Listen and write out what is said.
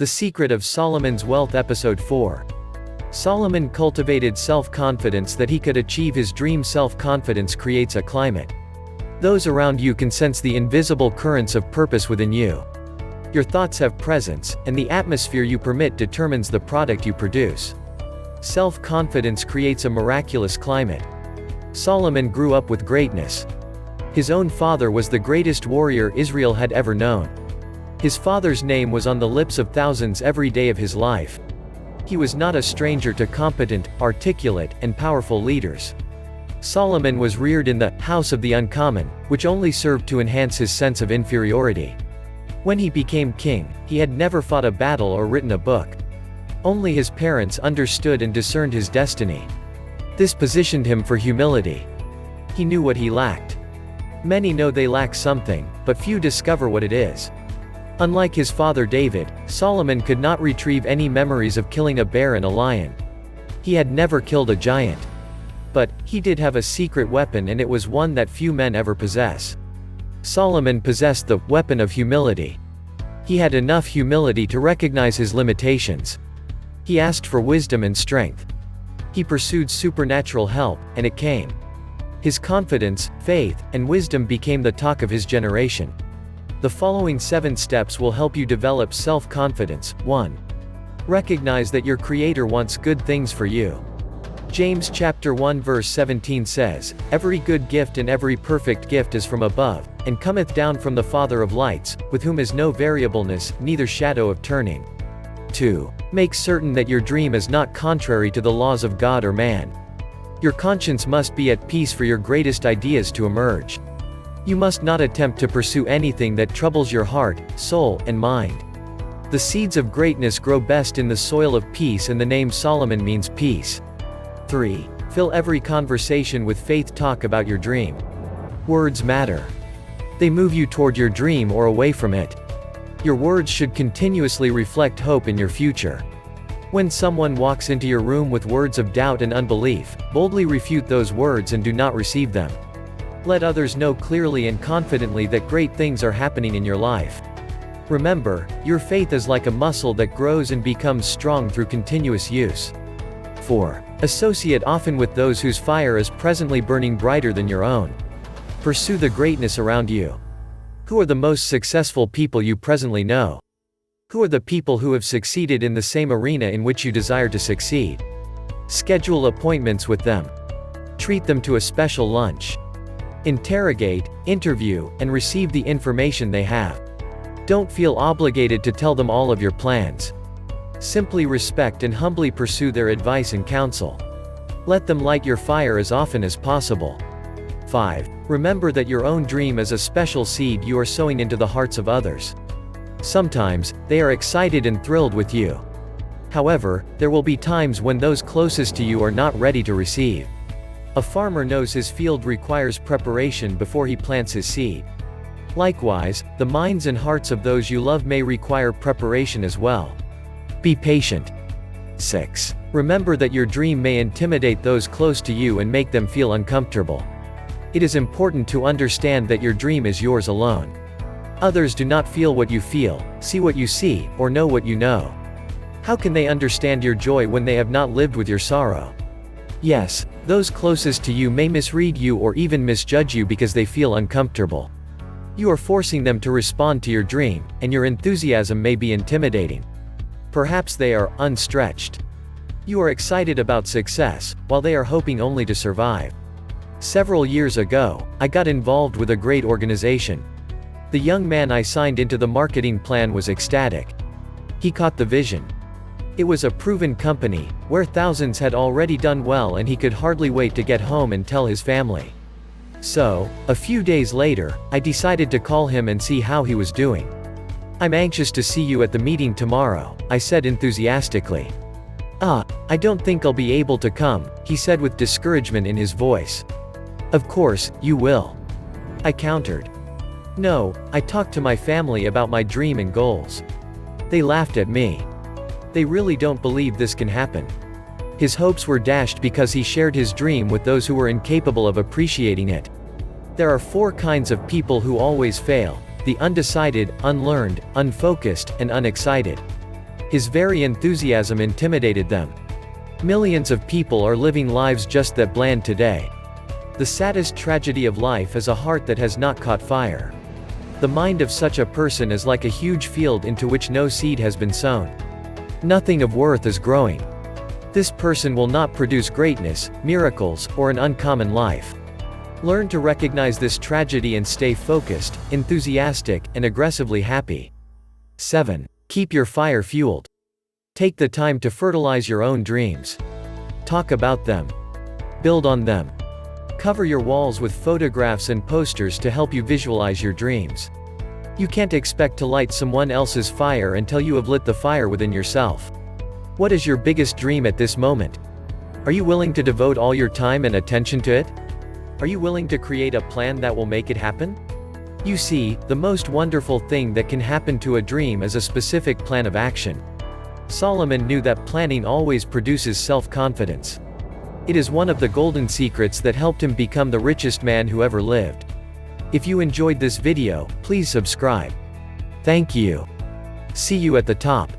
The Secret of Solomon's Wealth Episode 4. Solomon cultivated self-confidence that he could achieve his dream. Self-confidence creates a climate. Those around you can sense the invisible currents of purpose within you. Your thoughts have presence, and the atmosphere you permit determines the product you produce. Self-confidence creates a miraculous climate. Solomon grew up with greatness. His own father was the greatest warrior Israel had ever known. His father's name was on the lips of thousands every day of his life. He was not a stranger to competent, articulate, and powerful leaders. Solomon was reared in the house of the uncommon, which only served to enhance his sense of inferiority. When he became king, he had never fought a battle or written a book. Only his parents understood and discerned his destiny. This positioned him for humility. He knew what he lacked. Many know they lack something, but few discover what it is. Unlike his father David, Solomon could not retrieve any memories of killing a bear and a lion. He had never killed a giant. But he did have a secret weapon, and it was one that few men ever possess. Solomon possessed the weapon of humility. He had enough humility to recognize his limitations. He asked for wisdom and strength. He pursued supernatural help, and it came. His confidence, faith, and wisdom became the talk of his generation. The following 7 steps will help you develop self-confidence. 1. Recognize that your Creator wants good things for you. James chapter 1 verse 17 says, "Every good gift and every perfect gift is from above, and cometh down from the Father of lights, with whom is no variableness, neither shadow of turning." 2. Make certain that your dream is not contrary to the laws of God or man. Your conscience must be at peace for your greatest ideas to emerge. You must not attempt to pursue anything that troubles your heart, soul, and mind. The seeds of greatness grow best in the soil of peace, and the name Solomon means peace. 3. Fill every conversation with faith. Talk about your dream. Words matter. They move you toward your dream or away from it. Your words should continuously reflect hope in your future. When someone walks into your room with words of doubt and unbelief, boldly refute those words and do not receive them. Let others know clearly and confidently that great things are happening in your life. Remember, your faith is like a muscle that grows and becomes strong through continuous use. 4. Associate often with those whose fire is presently burning brighter than your own. Pursue the greatness around you. Who are the most successful people you presently know? Who are the people who have succeeded in the same arena in which you desire to succeed? Schedule appointments with them. Treat them to a special lunch. Interrogate, interview, and receive the information they have. Don't feel obligated to tell them all of your plans. Simply respect and humbly pursue their advice and counsel. Let them light your fire as often as possible. 5. Remember that your own dream is a special seed you are sowing into the hearts of others. Sometimes, they are excited and thrilled with you. However, there will be times when those closest to you are not ready to receive. A farmer knows his field requires preparation before he plants his seed. Likewise, the minds and hearts of those you love may require preparation as well. Be patient. 6. Remember that your dream may intimidate those close to you and make them feel uncomfortable. It is important to understand that your dream is yours alone. Others do not feel what you feel, see what you see, or know what you know. How can they understand your joy when they have not lived with your sorrow? Yes, those closest to you may misread you or even misjudge you because they feel uncomfortable. You are forcing them to respond to your dream, and your enthusiasm may be intimidating. Perhaps they are unstretched. You are excited about success, while they are hoping only to survive. Several years ago, I got involved with a great organization. The young man I signed into the marketing plan was ecstatic. He caught the vision. It was a proven company, where thousands had already done well, and he could hardly wait to get home and tell his family. So, a few days later, I decided to call him and see how he was doing. "I'm anxious to see you at the meeting tomorrow," I said enthusiastically. I don't think I'll be able to come," he said with discouragement in his voice. "Of course, you will," I countered. "No, I talked to my family about my dream and goals. They laughed at me. They really don't believe this can happen." His hopes were dashed because he shared his dream with those who were incapable of appreciating it. There are 4 kinds of people who always fail: the undecided, unlearned, unfocused, and unexcited. His very enthusiasm intimidated them. Millions of people are living lives just that bland today. The saddest tragedy of life is a heart that has not caught fire. The mind of such a person is like a huge field into which no seed has been sown. Nothing of worth is growing. This person will not produce greatness, miracles, or an uncommon life. Learn to recognize this tragedy and stay focused, enthusiastic, and aggressively happy. 7. Keep your fire fueled. Take the time to fertilize your own dreams. Talk about them. Build on them. Cover your walls with photographs and posters to help you visualize your dreams. You can't expect to light someone else's fire until you have lit the fire within yourself. What is your biggest dream at this moment? Are you willing to devote all your time and attention to it? Are you willing to create a plan that will make it happen? You see, the most wonderful thing that can happen to a dream is a specific plan of action. Solomon knew that planning always produces self-confidence. It is one of the golden secrets that helped him become the richest man who ever lived. If you enjoyed this video, please subscribe. Thank you. See you at the top.